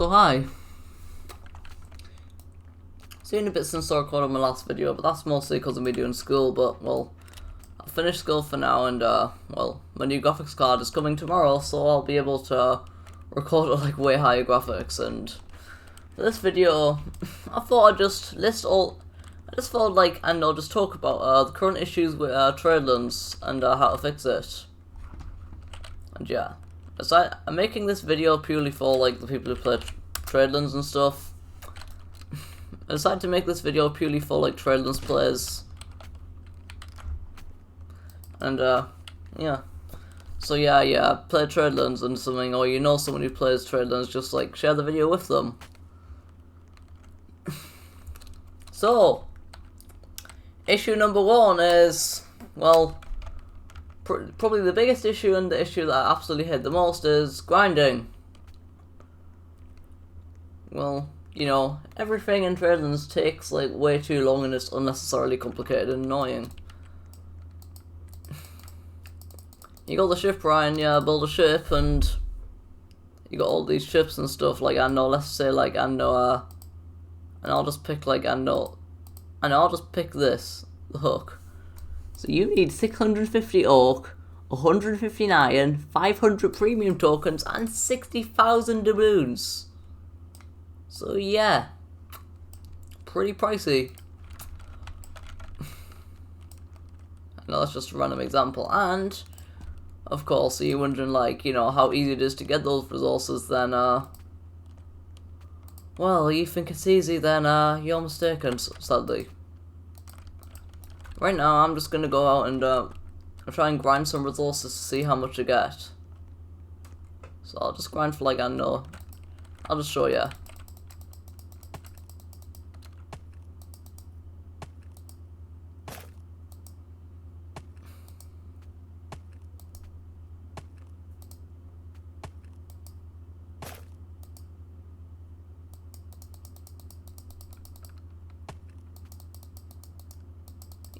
So hi. Seen a bit since I recorded my last video, but that's mostly because of me doing school, but well, I've finished school for now and well, my new graphics card is coming tomorrow, so I'll be able to record at like way higher graphics. And for this video, I thought I'd just thought like, and I'll just talk about the current issues with tradelands and how to fix it. And yeah, I'm making this video purely for like the people who play tradelands and stuff. I decided to make this video purely for like tradelands players. And yeah. So yeah, play tradelands and something, or you know someone who plays tradelands, just like share the video with them. So, issue number one is, well, probably the biggest issue and the issue that I absolutely hate the most is grinding. Well, you know, everything in tradelands takes like way too long and it's unnecessarily complicated and annoying. You got the ship, Ryan, yeah, build a ship, and you got all these ships and stuff, like, I know, let's say, like, and I'll just pick, like, I'll just pick this, the hook. So you need 650 oak, 150 iron, 500 premium tokens, and 60,000 doubloons. So yeah, pretty pricey. I know that's just a random example, and of course, you're wondering, like, you know, how easy it is to get those resources, then, well, you think it's easy, then, you're mistaken, sadly. Right now, I'm just gonna go out and, try and grind some resources to see how much I get. So I'll just grind for, like, I don't know, I'll just show you.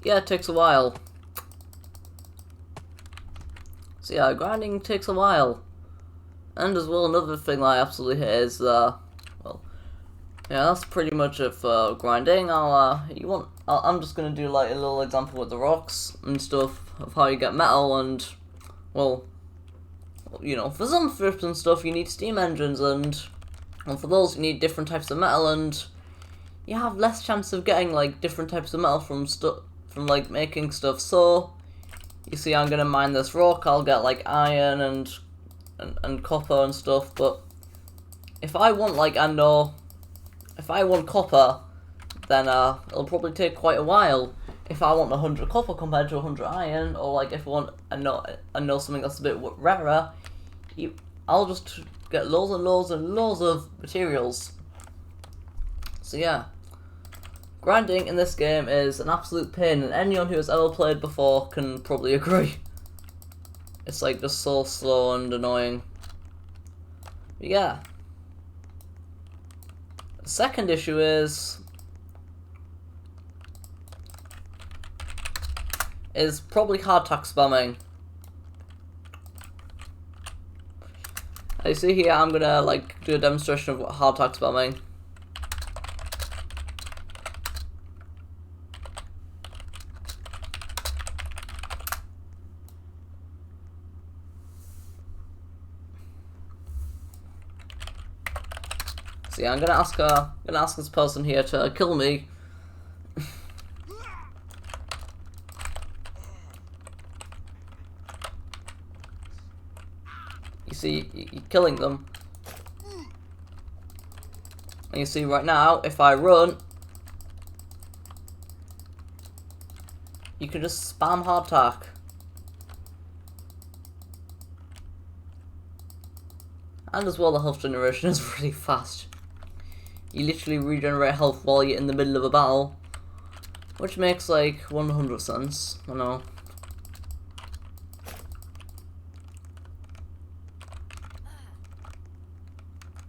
Yeah, it takes a while. So yeah, grinding takes a while. And as well, another thing that I absolutely hate is, well, yeah, that's pretty much it for grinding. I'm just gonna do like a little example with the rocks and stuff of how you get metal, and, well, you know, for some thrift and stuff you need steam engines, and for those you need different types of metal, and you have less chance of getting like different types of metal from like making stuff. So you see, I'm gonna mine this rock, I'll get like iron and copper and stuff, but if I want like if I want copper, then it'll probably take quite a while. If I want 100 copper compared to 100 iron, or like if I want I know something that's a bit rarer, I'll just get loads and loads and loads of materials. So yeah, grinding in this game is an absolute pain, and anyone who has ever played before can probably agree. It's like just so slow and annoying. But yeah. The second issue is probably hardtack spamming. As you see here, I'm gonna like do a demonstration of hardtack spamming. So yeah, I'm gonna ask this person here to kill me. You see, you're killing them. And you see right now, if I run, you can just spam hardtack. And as well, the health generation is really fast. You literally regenerate health while you're in the middle of a battle, which makes like 100 sense, I know.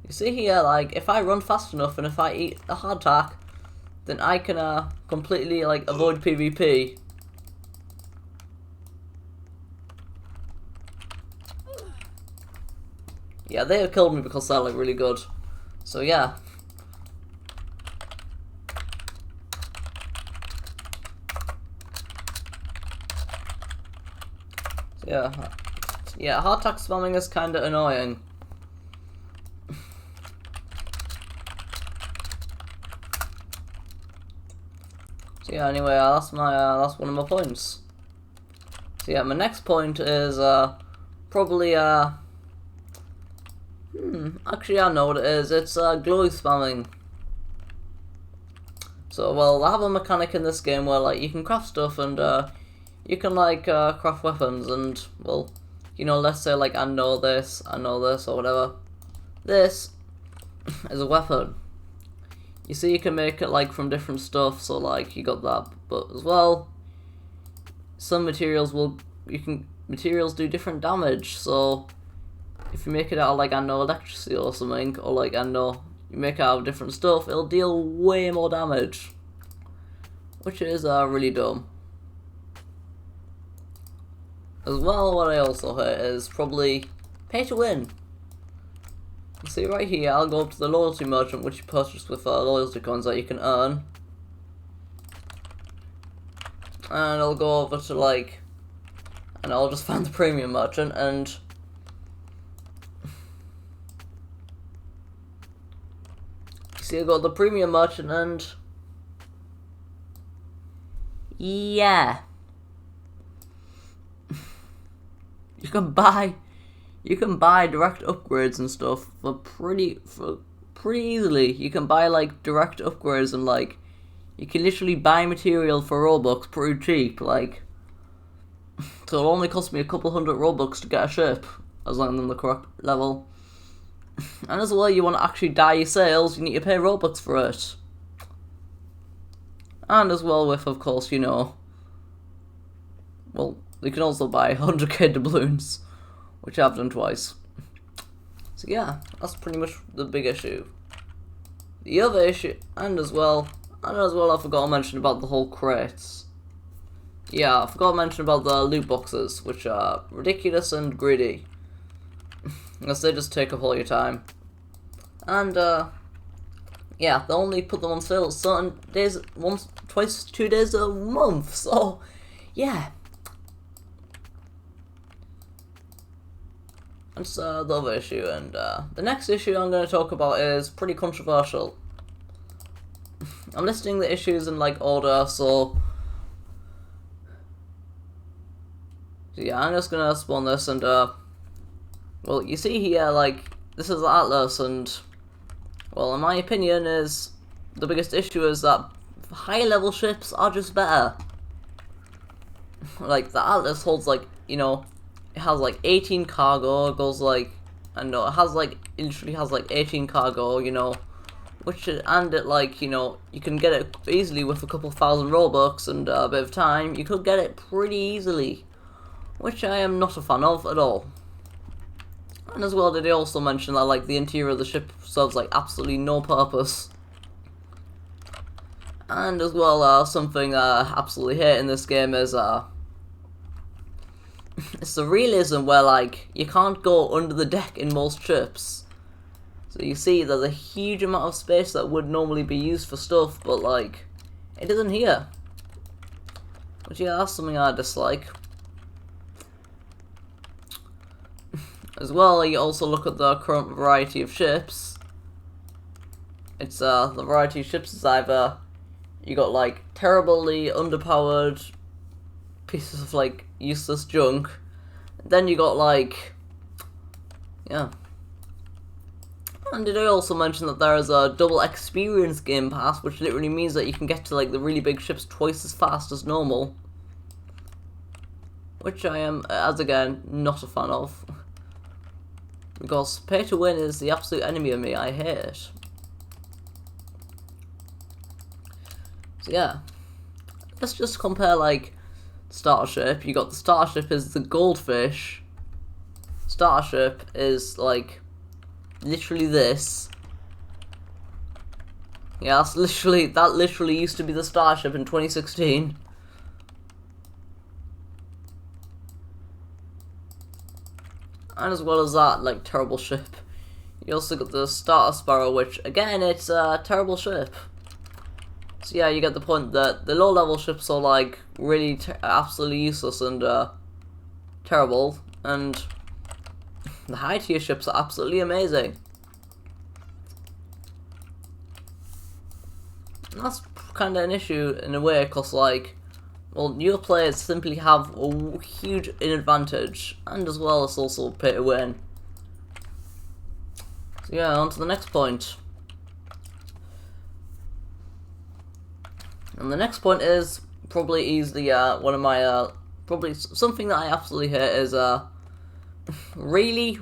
You see here, like, if I run fast enough and if I eat a hardtack, then I can completely like avoid PvP. Yeah, they have killed me because they're like really good. So yeah. Yeah, hard tack spamming is kind of annoying. So yeah, anyway, that's one of my points. So yeah, my next point is probably actually I know what it is. It's glowy spamming. So well, I have a mechanic in this game where like you can craft stuff and you can like craft weapons and well, you know, let's say like I know this or whatever. This is a weapon. You see, you can make it like from different stuff. So like you got that, but as well, some materials materials do different damage. So if you make it out of like I know electricity or something, or like I know you make it out of different stuff, it'll deal way more damage, which is really dumb. As well, what I also hate is probably pay to win. See right here, I'll go up to the loyalty merchant, which you purchase with loyalty coins that you can earn. And I'll go over to like, and I'll just find the premium merchant and see I got the premium merchant and yeah. You can buy direct upgrades and stuff for pretty easily. You can buy like direct upgrades and like you can literally buy material for Robux pretty cheap. Like, so it'll only cost me a couple hundred Robux to get a ship as long as I'm on the correct level. And as well, you want to actually dye your sails, you need to pay Robux for it. And as well with, of course, you know, well, you can also buy 100k doubloons, which I've done twice. So yeah, that's pretty much the big issue. The other issue, and as well I forgot to mention about the whole crates. Yeah, I forgot to mention about the loot boxes, which are ridiculous and greedy. Because they just take up all your time. And, yeah, they only put them on sale certain days, once, twice, 2 days a month, so, yeah. That's the other issue, and the next issue I'm going to talk about is pretty controversial. I'm listing the issues in, like, order, so yeah, I'm just going to spawn this, and, well, you see here, like, this is the Atlas, and, well, in my opinion, is the biggest issue is that high level ships are just better. Like, the Atlas holds, like, you know, it has, like, 18 cargo, it goes, like, I know, it has, like, it literally has, like, 18 cargo, you know, which, and it, like, you know, you can get it easily with a couple thousand Robux and a bit of time, you could get it pretty easily, which I am not a fan of at all. And as well, did they also mention that, like, the interior of the ship serves, like, absolutely no purpose. And as well, something I absolutely hate in this game is, it's the realism where, like, you can't go under the deck in most ships. So you see, there's a huge amount of space that would normally be used for stuff, but, like, it isn't here. Which, yeah, that's something I dislike. As well, you also look at the current variety of ships. It's, the variety of ships is either you got, like, terribly underpowered pieces of, like, useless junk. Then you got, like, yeah. And did I also mention that there is a double experience game pass, which literally means that you can get to, like, the really big ships twice as fast as normal. Which I am, as again, not a fan of. Because pay to win is the absolute enemy of me, I hate it. So yeah, let's just compare, like, starship. You got the starship is the goldfish. Starship is, like, literally this. Yeah, that literally used to be the starship in 2016. And as well as that, like, terrible ship. You also got the starter sparrow, which again, it's a terrible ship. So yeah, you get the point that the low-level ships are like really absolutely useless and terrible, and the high-tier ships are absolutely amazing. And that's kind of an issue in a way, because like, well, newer players simply have a huge advantage, and as well as also pay to win. So yeah, on to the next point. And the next point is probably easily one of my probably something that I absolutely hate is really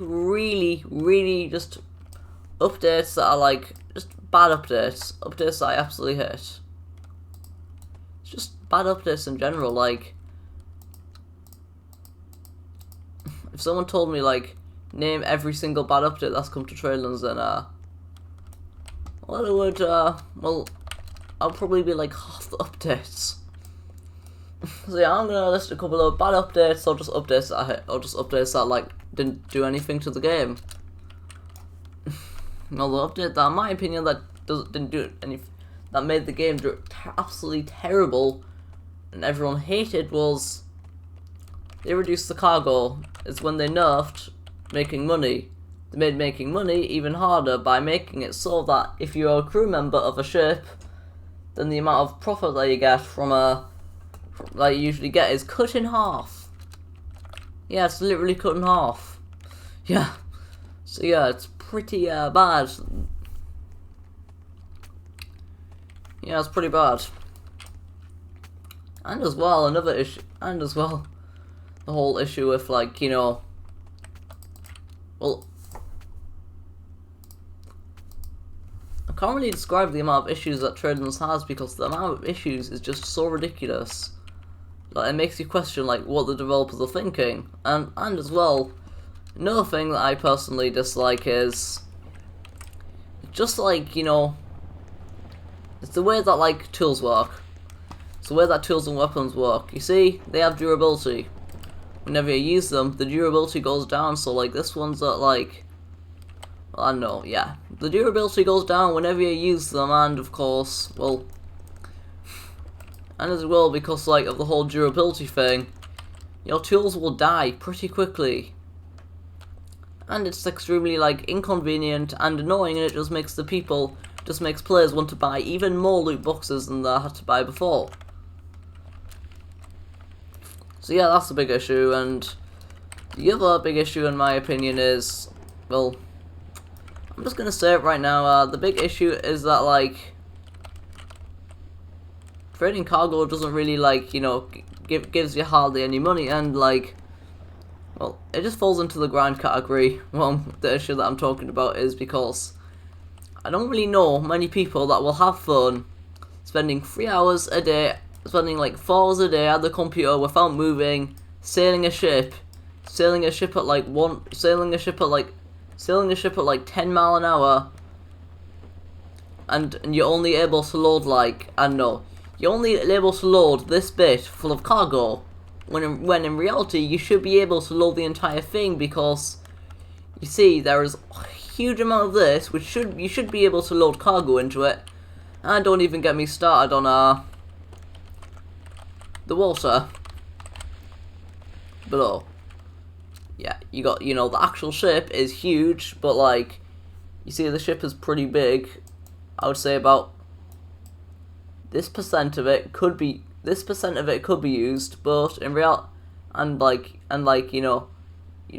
just updates that are like just bad updates that I absolutely hate. It's just bad updates in general. Like, if someone told me like name every single bad update that's come to Tradelands, then well, it would well, I'll probably be like half the updates. So yeah, I'm gonna list a couple of bad updates, or just updates that I hate, or just updates that like didn't do anything to the game. Well, the update that, in my opinion, that didn't do anything, that made the game absolutely terrible, and everyone hated, was they reduced the cargo. It's when they nerfed making money. They made making money even harder by making it so that if you're a crew member of a ship, then the amount of profit that you get from that you usually get is cut in half. Yeah, it's literally cut in half. Yeah. So yeah, it's pretty bad. Yeah, it's pretty bad. And as well, another issue, and as well, the whole issue with like, you know, well, I can't really describe the amount of issues that Tradelands has, because the amount of issues is just so ridiculous. Like, it makes you question like what the developers are thinking. And as well, another thing that I personally dislike is just like, you know, it's the way that like tools work. It's the way that tools and weapons work. You see, they have durability. Whenever you use them, the durability goes down. So like this one's at like, well, I don't know, yeah, the durability goes down whenever you use them, and of course, well, and as well, because like of the whole durability thing, your tools will die pretty quickly, and it's extremely like inconvenient and annoying, and it just makes players want to buy even more loot boxes than they had to buy before. So yeah, that's a big issue. And the other big issue, in my opinion, is, well, I'm just gonna say it right now, the big issue is that like trading cargo doesn't really like, you know, gives you hardly any money, and like, well, it just falls into the grind category. Well, the issue that I'm talking about is because I don't really know many people that will have fun spending 3 hours a day, spending like 4 hours a day at the computer without moving, sailing a ship at like 10 mile an hour, and you're only able to load like, I don't know, you're only able to load this bit full of cargo, when in reality you should be able to load the entire thing, because you see there is a huge amount of this which you should be able to load cargo into it. And don't even get me started on the water below. Yeah, you got, you know, the actual ship is huge, but like, you see the ship is pretty big. I would say about this percent of it could be used, but in real, and like you know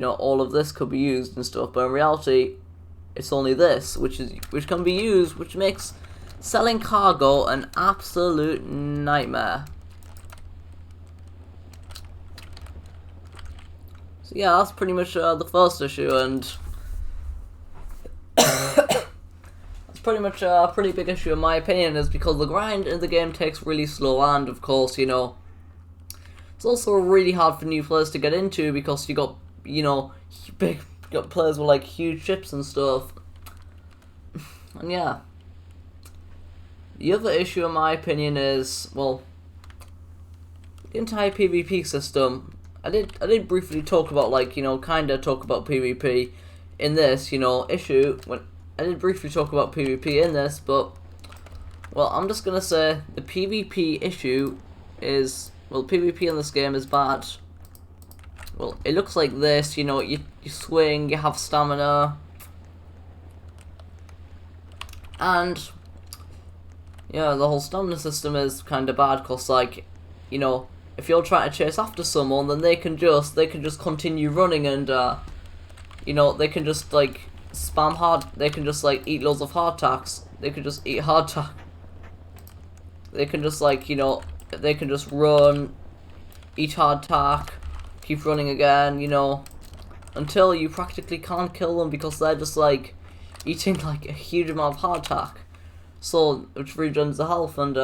all of this could be used and stuff, but in reality it's only this which can be used, which makes selling cargo an absolute nightmare. So yeah, that's pretty much the first issue, and it's pretty much a pretty big issue in my opinion, is because the grind in the game takes really slow, and of course, you know, it's also really hard for new players to get into, because you got, you know, got players with like huge ships and stuff. And yeah, the other issue in my opinion is, well, the entire PvP system. I did briefly talk about, like, you know, kinda talk about PvP in this, you know, issue, when I did briefly talk about PvP in this, but, well, I'm just gonna say the PvP issue is, well, PvP in this game is bad. Well, it looks like this, you know, you swing, you have stamina, and, yeah, the whole stamina system is kind of bad, because, like, you know, if you're trying to chase after someone, then they can just continue running, and, you know, they can just, like, spam hard, they can just, like, eat loads of hardtacks, they can just eat hardtack, they can just, like, you know, they can just run, eat hardtack, keep running again, you know, until you practically can't kill them, because they're just, like, eating, like, a huge amount of hardtack, so, which regens the health, and,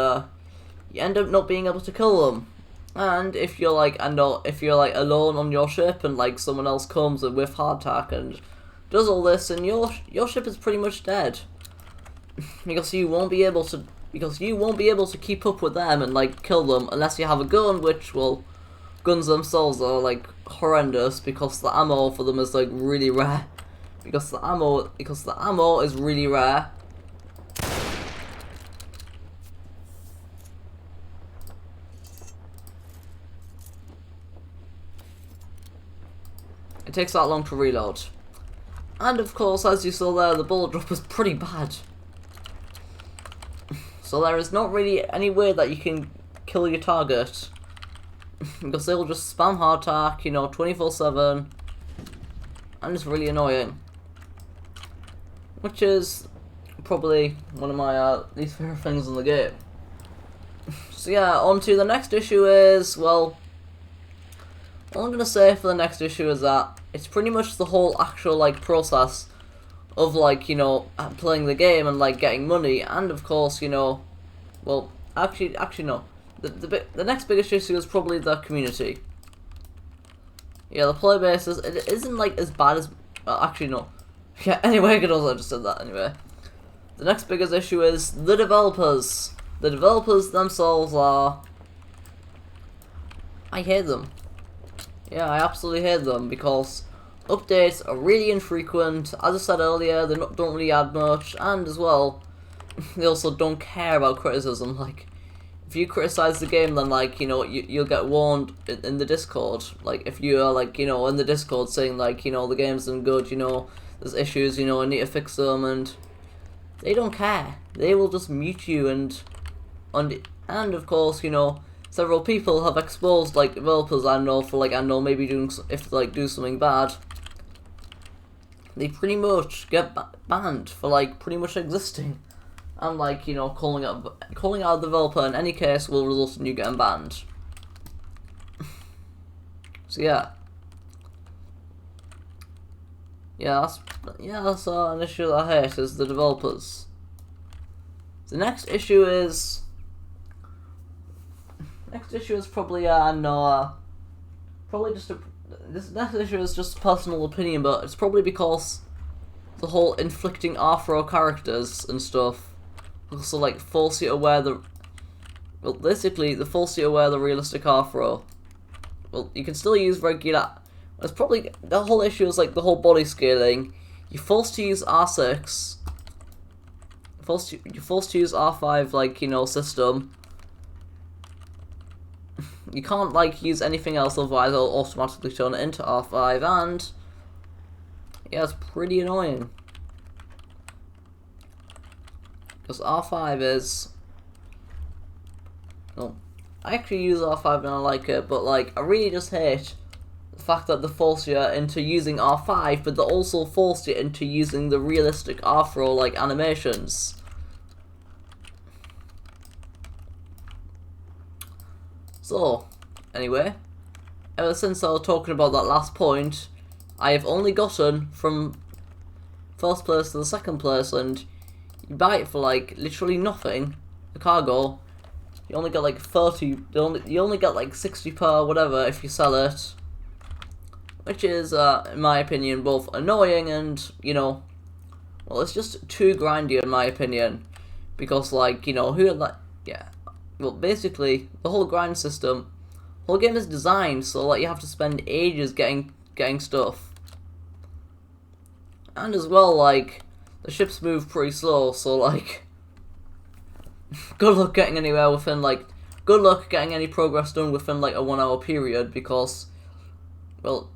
you end up not being able to kill them. And if you're like, if you're like alone on your ship and like someone else comes with hardtack and does all this, and your ship is pretty much dead, because you won't be able to keep up with them and like kill them unless you have a gun, which, well, guns themselves are like horrendous because the ammo for them is like really rare, because the ammo is really rare. It takes that long to reload. And of course, as you saw there, the bullet drop is pretty bad. So there is not really any way that you can kill your target, because they will just spam hardtack, you know, 24/7, and it's really annoying. Which is probably one of my least favorite things in the game. So yeah, on to the next issue is, well, all I'm gonna say for the next issue is that it's pretty much the whole actual like process of like, you know, playing the game and like getting money, and of course, you know, well, actually no, the next biggest issue is probably the community. Yeah, the player base it isn't like as bad as, actually no, yeah. Anyway, I just said that anyway. The next biggest issue is the developers. The developers themselves are, I hate them. Yeah, I absolutely hate them, because updates are really infrequent. As I said earlier, they don't really add much, and as well, they also don't care about criticism. Like, if you criticize the game, then like, you know, you'll get warned in the Discord. Like, if you are like, you know, in the Discord saying like, you know, the game's isn't good, you know, there's issues, you know, I need to fix them, and they don't care. They will just mute you, and of course, you know, several people have exposed like developers I know for like, maybe doing, if like do something bad, they pretty much get banned for like pretty much existing, and like, you know, calling out a developer in any case will result in you getting banned. So yeah, that's an issue that I hate, is the developers. The next issue is probably probably just this next issue is just personal opinion, but it's probably because the whole inflicting Arthro characters and stuff also like force you to wear the, well, basically they force you to wear the realistic Arthro. Well, you can still use regular. It's probably the whole issue is like the whole body scaling. You're forced to use R6. You're forced to use R5, like, you know, system. You can't like use anything else, otherwise it'll automatically turn it into R5, and yeah, it's pretty annoying. Because R5 is, well, I actually use R5 and I like it, but like, I really just hate the fact that they force you into using R5, but they also force you into using the realistic Arthro like animations. So, anyway, ever since I was talking about that last point, I have only gotten from first place to the second place, and you buy it for like literally nothing, the cargo. You only get like 30, you only get like 60 per whatever if you sell it, which is, in my opinion, both annoying and, you know, well, it's just too grindy in my opinion, because like, you know, who like, yeah. Well, basically, the whole grind system, the whole game is designed so like you have to spend ages getting stuff. And as well, like, the ships move pretty slow, so, like, good luck getting anywhere within, like, good luck getting any progress done within, like, a 1 hour period, because, well,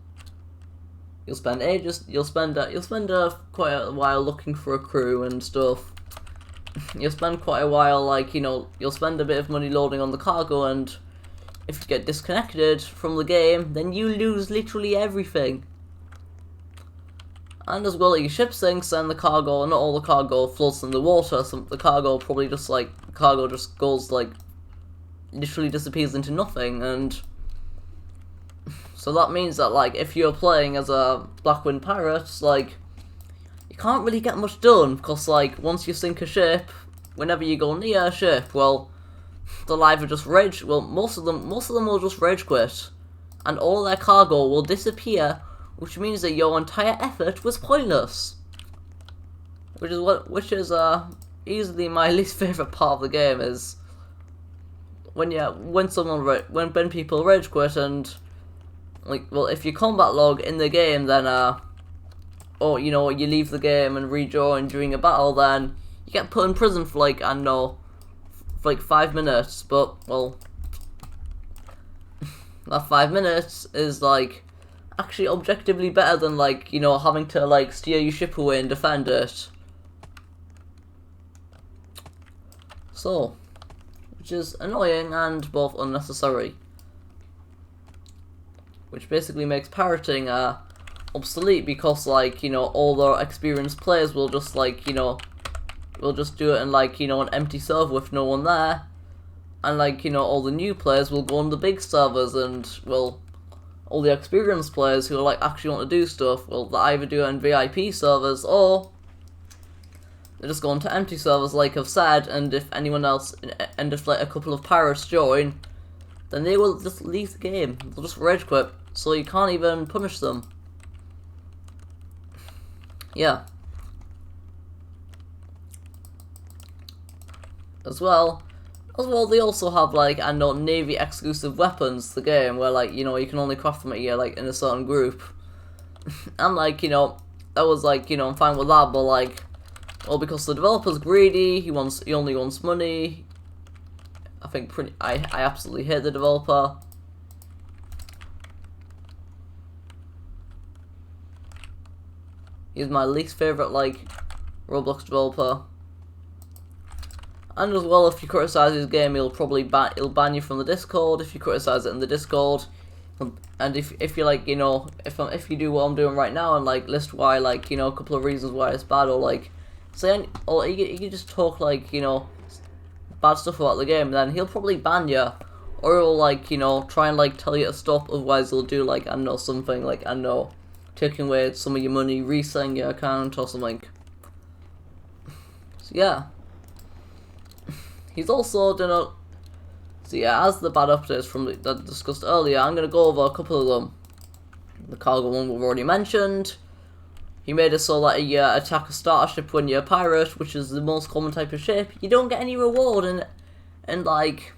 you'll spend ages, you'll spend quite a while looking for a crew and stuff. You'll spend quite a while, like, you know, you'll spend a bit of money loading on the cargo, and if you get disconnected from the game, then you lose literally everything. And as well, your ship sinks and the cargo, not all the cargo floats in the water, so the cargo probably just, like, cargo just goes, like, literally disappears into nothing, and so that means that, like, if you're playing as a Blackwind pirate, like, you can't really get much done, because, like, once you sink a ship, whenever you go near a ship, well, they'll either just rage, well, most of them will just rage quit, and all their cargo will disappear, which means that your entire effort was pointless. Which is easily my least favorite part of the game, is when people rage quit, and, like, well, if you combat log in the game, then or, you know, you leave the game and rejoin during a battle, then you get put in prison for, like, I don't know, for like 5 minutes, but, well, that 5 minutes is, like, actually objectively better than, like, you know, having to, like, steer your ship away and defend it. So, which is annoying and both unnecessary. Which basically makes pirating obsolete, because, like, you know, all the experienced players will just, like, you know, will just do it in, like, you know, an empty server with no one there. And, like, you know, all the new players will go on the big servers, and, well, all the experienced players who, like, actually want to do stuff, well, they either do it in VIP servers, or they just go onto empty servers, like I've said, and if anyone else, and if, like, a couple of pirates join, then they will just leave the game. They'll just rage quit, so you can't even punish them. Yeah. As well, they also have, like, I know, Navy exclusive weapons, the game, where, like, you know, you can only craft them like, in a certain group. And, like, you know, that was, like, you know, I'm fine with that, but, like, well, because the developer's greedy, he only wants money. I absolutely hate the developer. He's my least favourite, like, Roblox developer. And as well, if you criticise his game, he'll ban you from the Discord if you criticise it in the Discord. And if you, like, you know, if you do what I'm doing right now and, like, list why, like, you know, a couple of reasons why it's bad, or, like, say, or you just talk, like, you know, bad stuff about the game, then he'll probably ban you, or he'll, like, you know, try and, like, tell you to stop. Otherwise, he'll do, like, I don't know, something, like, I don't know, taking away some of your money, reselling your account or something. So yeah. He's also done a... So yeah, as the bad updates from that discussed earlier, I'm going to go over a couple of them. The cargo one we've already mentioned. He made it so that you attack a starter ship when you're a pirate, which is the most common type of ship. You don't get any reward, and like,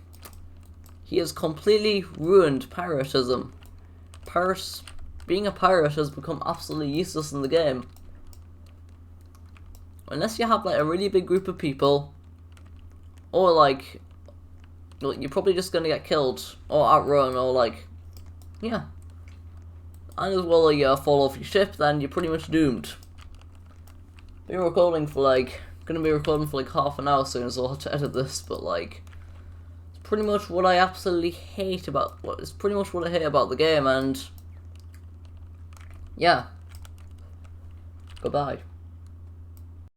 he has completely ruined piratism. Being a pirate has become absolutely useless in the game. Unless you have, like, a really big group of people, or, like, you're probably just gonna get killed, or outrun, or, like, yeah. And as well as you fall off your ship, then you're pretty much doomed. Gonna be recording for, like, half an hour soon, so I'll have to edit this, but, like, it's pretty much what I absolutely hate about, it's pretty much what I hate about the game, and, yeah. Goodbye.